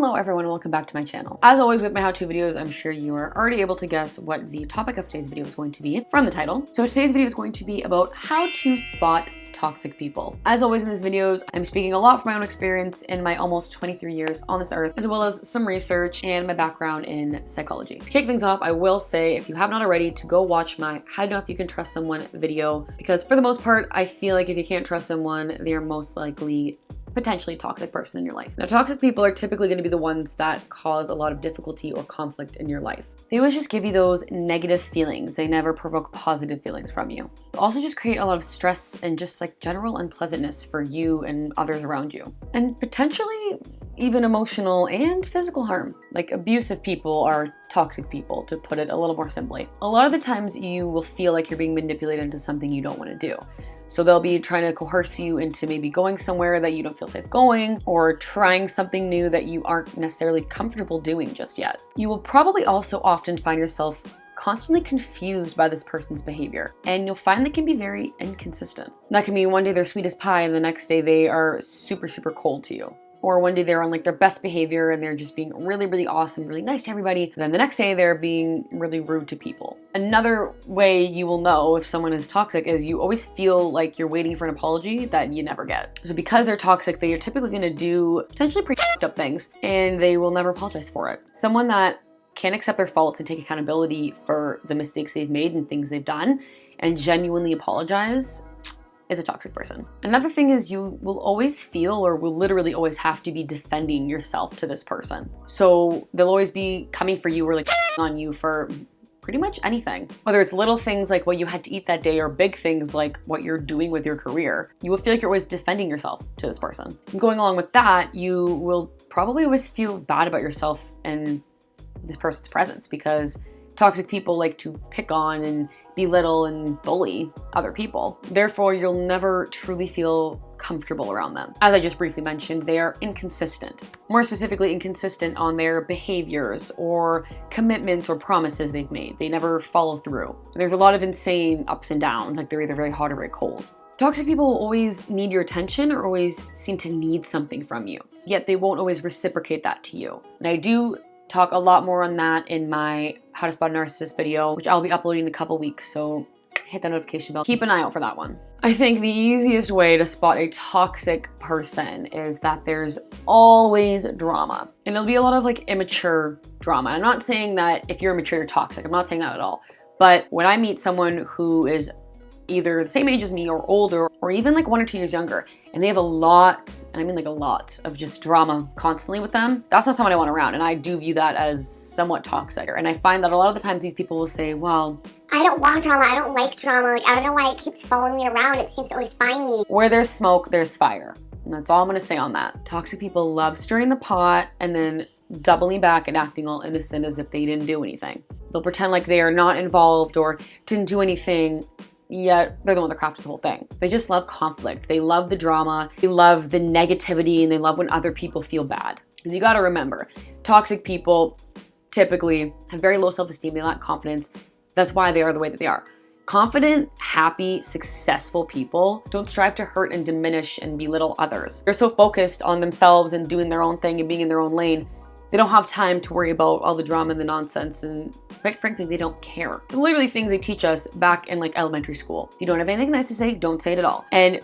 Hello everyone, welcome back to my channel. As always with my how-to videos, I'm sure you are already able to guess what the topic of today's video is going to be from the title. So today's video is going to be about how to spot toxic people. As always in these videos, I'm speaking a lot from my own experience in my almost 23 years on this earth, as well as some research and my background in psychology. To kick things off, I will say, if you have not already, to go watch my How to Know If You Can Trust Someone video, because for the most part, I feel like if you can't trust someone, they're most likely potentially toxic person in your life. Now, toxic people are typically going to be the ones that cause a lot of difficulty or conflict in your life. They always just give you those negative feelings. They never provoke positive feelings from you. They also just create a lot of stress and just like general unpleasantness for you and others around you. And potentially even emotional and physical harm. Like abusive people are toxic people, to put it a little more simply. A lot of the times you will feel like you're being manipulated into something you don't want to do. So they'll be trying to coerce you into maybe going somewhere that you don't feel safe going, or trying something new that you aren't necessarily comfortable doing just yet. You will probably also often find yourself constantly confused by this person's behavior, and you'll find they can be very inconsistent. That can mean one day they're sweet as pie and the next day they are super cold to you. Or one day they're on like their best behavior and they're just being really awesome, really nice to everybody. And then the next day they're being really rude to people. Another way you will know if someone is toxic is you always feel like you're waiting for an apology that you never get. So because they're toxic, they are typically going to do potentially pretty up things and they will never apologize for it. Someone that can accept their faults and take accountability for the mistakes they've made and things they've done and genuinely apologize is a toxic person. Another thing is you will always feel, or will literally always have to be defending yourself to this person. So they'll always be coming for you or like on you for pretty much anything. Whether it's little things like what you had to eat that day or big things like what you're doing with your career, you will feel like you're always defending yourself to this person. And going along with that, you will probably always feel bad about yourself in this person's presence, because toxic people like to pick on and belittle and bully other people. Therefore, you'll never truly feel comfortable around them. As I just briefly mentioned, they are inconsistent. More specifically, inconsistent on their behaviors or commitments or promises they've made. They never follow through. There's a lot of insane ups and downs, like they're either very hot or very cold. Toxic people will always need your attention or always seem to need something from you, yet they won't always reciprocate that to you. And I do talk a lot more on that in my How to Spot a Narcissist video, which I'll be uploading in a couple weeks, so hit that notification bell. Keep an eye out for that one. I think the easiest way to spot a toxic person is that there's always drama. And it'll be a lot of like immature drama. I'm not saying that if you're immature, you're toxic. I'm not saying that at all. But when I meet someone who is either the same age as me or older, or even like 1 or 2 years younger, and they have a lot, and I mean like a lot of just drama constantly with them, that's not someone I want around. And I do view that as somewhat toxic. And I find that a lot of the times these people will say, well, I don't want drama, I don't like drama, like I don't know why it keeps following me around, it seems to always find me. Where there's smoke, there's fire. And that's all I'm gonna say on that. Toxic people love stirring the pot and then doubling back and acting all innocent as if they didn't do anything. They'll pretend like they are not involved or didn't do anything, yet they're the one that crafted the whole thing. They just love conflict. They love the drama. They love the negativity, and they love when other people feel bad. Because you gotta remember, toxic people typically have very low self-esteem. They lack confidence. That's why they are the way that they are. Confident, happy, successful people don't strive to hurt and diminish and belittle others. They're so focused on themselves and doing their own thing and being in their own lane, they don't have time to worry about all the drama and the nonsense, and quite frankly, they don't care. It's literally things they teach us back in like elementary school. If you don't have anything nice to say, don't say it at all. And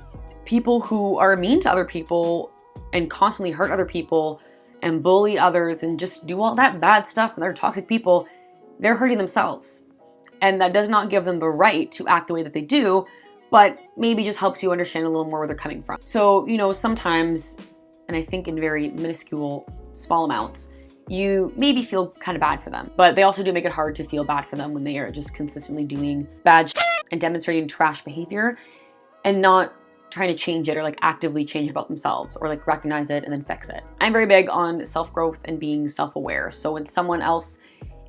people who are mean to other people and constantly hurt other people and bully others and just do all that bad stuff, and they're toxic people, they're hurting themselves. And that does not give them the right to act the way that they do, but maybe just helps you understand a little more where they're coming from. So, you know, sometimes, and I think in very minuscule, small amounts, you maybe feel kind of bad for them, but they also do make it hard to feel bad for them when they are just consistently doing bad shit and demonstrating trash behavior and not trying to change it or like actively change it about themselves or like recognize it and then fix it. I'm very big on self-growth and being self-aware. So when someone else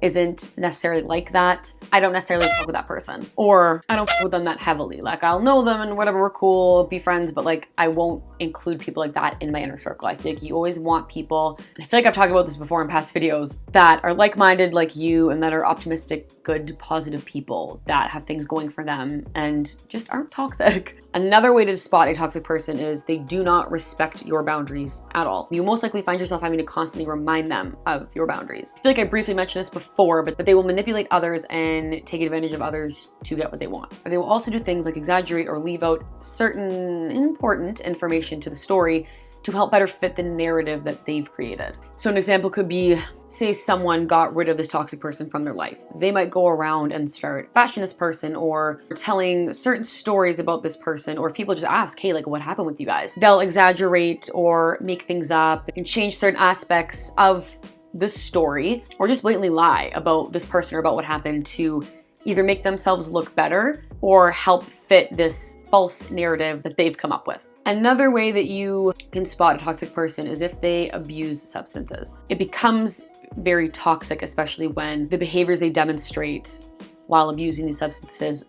isn't necessarily like that, I don't necessarily fuck with that person, or I don't fuck with them that heavily. Like I'll know them and whatever, we're cool, be friends, but like I won't include people like that in my inner circle. I feel like you always want people, and I feel like I've talked about this before in past videos, that are like-minded like you and that are optimistic, good, positive people that have things going for them and just aren't toxic. Another way to spot a toxic person is they do not respect your boundaries at all. You most likely find yourself having to constantly remind them of your boundaries. I feel like I briefly mentioned this before, but they will manipulate others and take advantage of others to get what they want. They will also do things like exaggerate or leave out certain important information to the story to help better fit the narrative that they've created. So an example could be, say someone got rid of this toxic person from their life. They might go around and start bashing this person or telling certain stories about this person, or if people just ask, hey, like what happened with you guys? They'll exaggerate or make things up and change certain aspects of the story, or just blatantly lie about this person or about what happened to either make themselves look better or help fit this false narrative that they've come up with. Another way that you can spot a toxic person is if they abuse substances. It becomes very toxic, especially when the behaviors they demonstrate while abusing these substances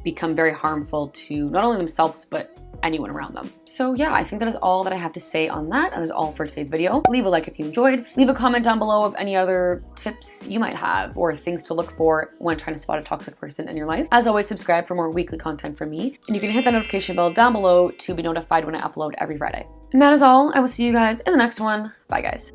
become very harmful to not only themselves, but anyone around them. So yeah, I think that is all that I have to say on that. That is all for today's video. Leave a like if you enjoyed. Leave a comment down below of any other tips you might have or things to look for when trying to spot a toxic person in your life. As always, subscribe for more weekly content from me. And you can hit that notification bell down below to be notified when I upload every Friday. And that is all. I will see you guys in the next one. Bye guys.